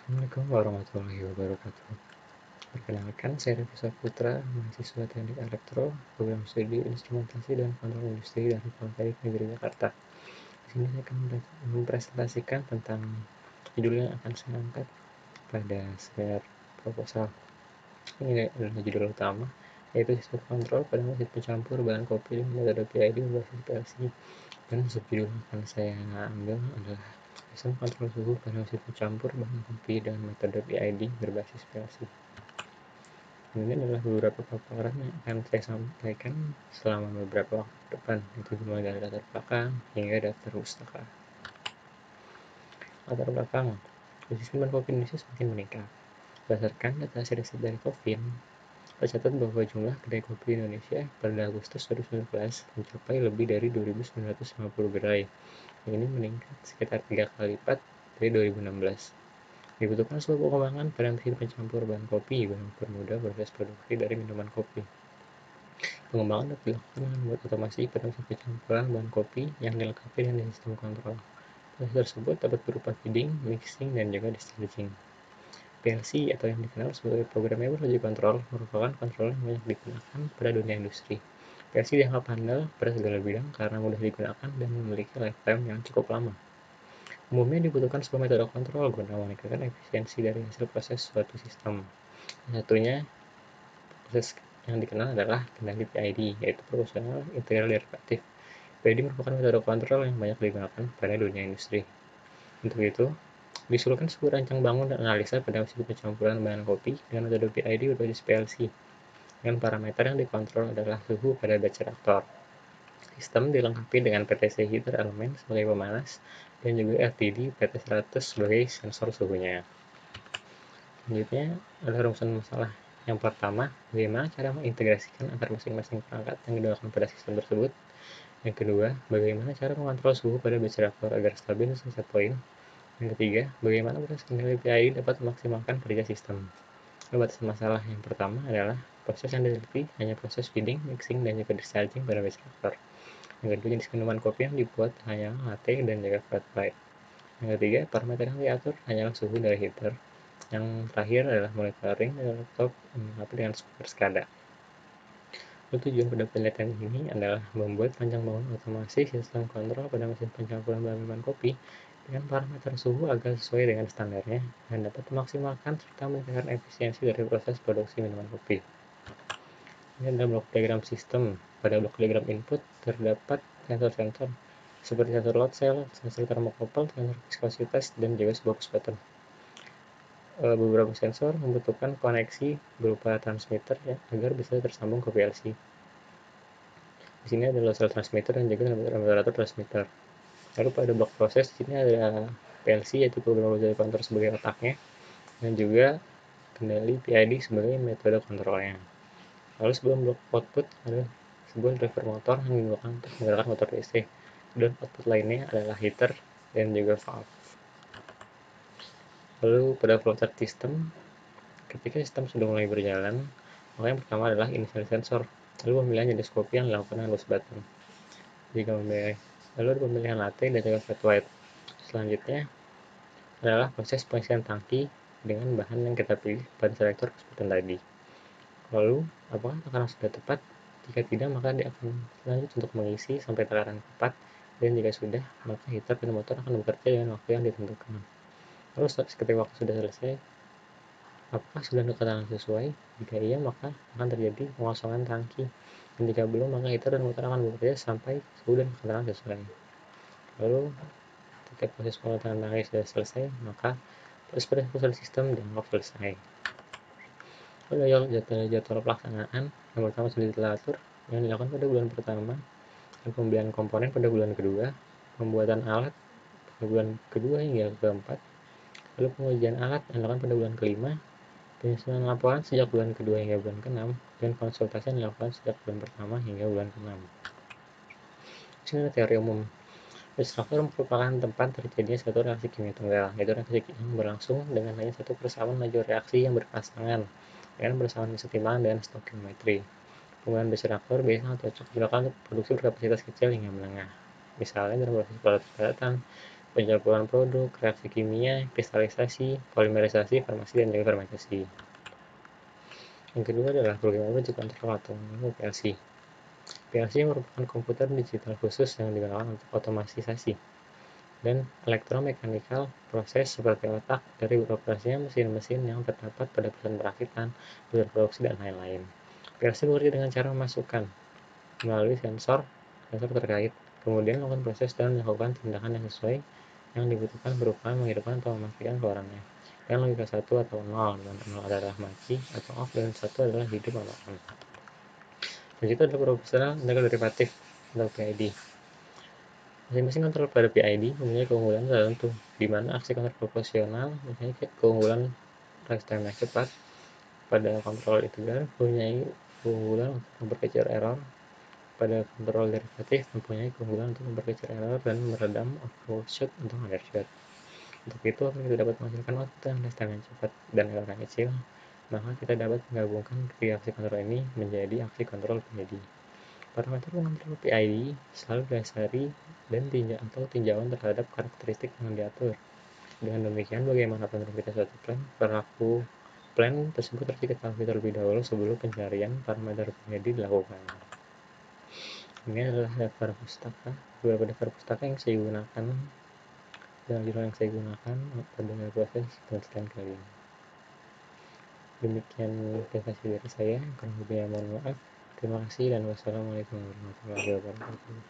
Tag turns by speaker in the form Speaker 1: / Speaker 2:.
Speaker 1: Assalamualaikum warahmatullahi wabarakatuh. Perkenalkan, saya Revisa Putra, mahasiswa Teknik Elektro, Program Studi Instrumentasi dan Kontrol Industri dari Politeknik Negeri Jakarta. Di sini saya akan mempresentasikan tentang judul yang akan saya angkat pada seminar proposal. Ini adalah judul utama, yaitu sistem kontrol pada mesin pencampur bahan kopi dengan metode PID berbasis PLC. Dan subjudul yang akan saya ambil adalah sistem kontrol suhu pada mesin pencampur bahan kopi dengan metode PID berbasis PLC. Ini adalah beberapa paparan yang akan saya sampaikan selama beberapa waktu ke depan, itu mulai dari latar belakang hingga daftar pustaka. Latar belakang, bisnis bahan kopi Indonesia semakin meningkat. Berdasarkan data hasil riset dari Covin, tercatat bahwa jumlah kedai kopi di Indonesia pada Agustus 2019 mencapai lebih dari 2.950 gerai. Ini meningkat sekitar 3 kali lipat dari 2016. Dibutuhkan sebuah pengembangan pada mesin pencampur bahan kopi guna mempermudah proses produksi dari minuman kopi. Pengembangan dapat dilakukan dengan membuat otomasi pada mesin pencampuran bahan kopi yang dilengkapi dengan sistem kontrol. Proses tersebut dapat berupa feeding, mixing, dan juga discharging. PLC atau yang dikenal sebagai Programmable Logic Control merupakan kontrol yang banyak digunakan pada dunia industri. PLC dianggap handal pada segala bidang karena mudah digunakan dan memiliki lifetime yang cukup lama. Umumnya dibutuhkan sebuah metode kontrol guna meningkatkan efisiensi dari hasil proses suatu sistem. Satunya proses yang dikenal adalah kendali PID, yaitu Proportional Integral Derivative. PID merupakan metode kontrol yang banyak digunakan pada dunia industri. Untuk itu, diusulkan sebuah rancang bangun dan analisa pada mesin pencampuran bahan kopi dengan metode PID berbasis PLC. Dengan parameter yang dikontrol adalah suhu pada batch reaktor. Sistem dilengkapi dengan PTC heater element sebagai pemanas dan juga RTD PT100 sebagai sensor suhunya. Selanjutnya adalah rumusan masalah. Yang pertama, bagaimana cara mengintegrasikan antar masing-masing perangkat yang digunakan pada sistem tersebut. Yang kedua, bagaimana cara mengontrol suhu pada batch reaktor agar stabil sesuai set point. Yang ketiga, bagaimana proses kendali PID dapat memaksimalkan kerja sistem. Batasan masalah yang pertama adalah proses yang diteliti hanya proses feeding, mixing, dan juga discharging pada batch reaktor. Yang kedua, jenis minuman kopi yang dibuat hanya latte dan juga flat white. Yang ketiga, parameter yang diatur hanyalah suhu dari heater. Yang terakhir adalah monitoring dari laptop dilengkapi dengan software SCADA. Tujuan pada penelitian ini adalah membuat rancang bangun otomasi sistem kontrol pada mesin pencampuran bahan minuman kopi dengan parameter suhu agar sesuai dengan standarnya dan dapat memaksimalkan serta meningkatkan efisiensi dari proses produksi minuman kopi. Ini adalah blok diagram sistem. Pada blok diagram input terdapat sensor-sensor seperti sensor load cell, sensor thermocouple, sensor viskositas, dan juga sebuah push button. Beberapa sensor membutuhkan koneksi berupa transmitter ya, agar bisa tersambung ke PLC. Di sini ada load cell transmitter dan juga temperatur transmitter. Lalu pada blok proses di sini ada PLC yaitu program logic controller sebagai otaknya dan juga kendali PID sebagai metode kontrolnya. Lalu sebelum blok output ada sebuah driver motor yang digunakan untuk menggerakkan motor DC dan output lainnya adalah heater dan juga valve. Lalu pada flowchart sistem, ketika sistem sudah mulai berjalan, maka yang pertama adalah initial sensor, lalu pemilihan jenis kopi yang dilakukan dengan push button. Jika memilih, lalu ada pemilihan latte dan juga flat white. Selanjutnya adalah proses pengisian tangki dengan bahan yang kita pilih pada selektor push button tadi. Lalu, apakah tekanan sudah tepat? Jika tidak, maka dia akan lanjut untuk mengisi sampai tekanan tepat, dan jika sudah, maka heater dan motor akan bekerja dengan waktu yang ditentukan. Lalu ketika waktu sudah selesai, apakah sudah tekanan sesuai? Jika iya, maka akan terjadi pengosongan tangki, dan jika belum, maka heater dan motor akan bekerja sampai suhu dan tekanan sesuai. Lalu, ketika proses pengetahuan tangki sudah selesai, maka proses sistem dianggap selesai. Lalu jadwal pelaksanaan yang pertama sudah diatur yang dilakukan pada bulan pertama, dan pembelian komponen pada bulan kedua, pembuatan alat pada bulan kedua hingga keempat, lalu pengujian alat yang dilakukan pada bulan kelima, penyusunan laporan sejak bulan kedua hingga bulan keenam, dan konsultasi yang dilakukan sejak bulan pertama hingga bulan keenam. Di sini teori umum. Reaktor merupakan tempat terjadinya suatu reaksi kimia tunggal, yaitu reaksi yang berlangsung dengan hanya satu persamaan laju reaksi yang berpasangan dengan bersamaan kesetimbangan dan stoikiometri. Penggunaan base reaktor biasanya cocok digunakan untuk produksi berkapasitas kecil hingga menengah, misalnya dalam proses peradatan, pencampuran produk, reaksi kimia, kristalisasi, polimerisasi, farmasi, dan juga fermentasi. Yang kedua adalah program object control atau PLC. PLC merupakan komputer digital khusus yang digunakan untuk otomatisasi dan elektromekanikal proses seperti otak dari beroperasinya mesin-mesin yang terdapat pada perusahaan perakitan, pusat produksi, dan lain-lain. PLC bekerja dengan cara memasukkan melalui sensor terkait, kemudian melakukan proses dan melakukan tindakan yang sesuai yang dibutuhkan berupa menghidupkan atau mematikan keluarannya. Dan logika 1 atau 0, dan 0 adalah mati atau off, dan 1 adalah hidup atau on. Dan itu adalah proporsional integer derivatif atau PID. Masing-masing kontrol pada PID mempunyai keunggulan tertentu, di mana aksi kontrol proporsional mempunyai keunggulan time yang cepat pada kontrol integer, mempunyai keunggulan untuk memperkecil error, pada kontrol derivatif mempunyai keunggulan untuk memperkecil error dan meredam overshoot untuk undershoot. Untuk itu, apabila kita dapat menghasilkan output yang time yang cepat dan error yang kecil, maka kita dapat menggabungkan ketiga aksi kontrol ini menjadi aksi kontrol PID. Parameter pengontrol PID selalu didasari dan tinjauan terhadap karakteristik yang diatur. Dengan demikian, bagaimana penerbitan suatu plan tersebut harus diketahui terlebih dahulu sebelum pencarian parameter PID dilakukan. Ini adalah daftar pustaka, beberapa daftar pustaka yang saya gunakan dan jurnal yang saya gunakan pada proses penelitian kalian. Demikian presentasi dari saya, kurang lebihnya mohon maaf. Terima kasih dan wassalamualaikum warahmatullahi wabarakatuh.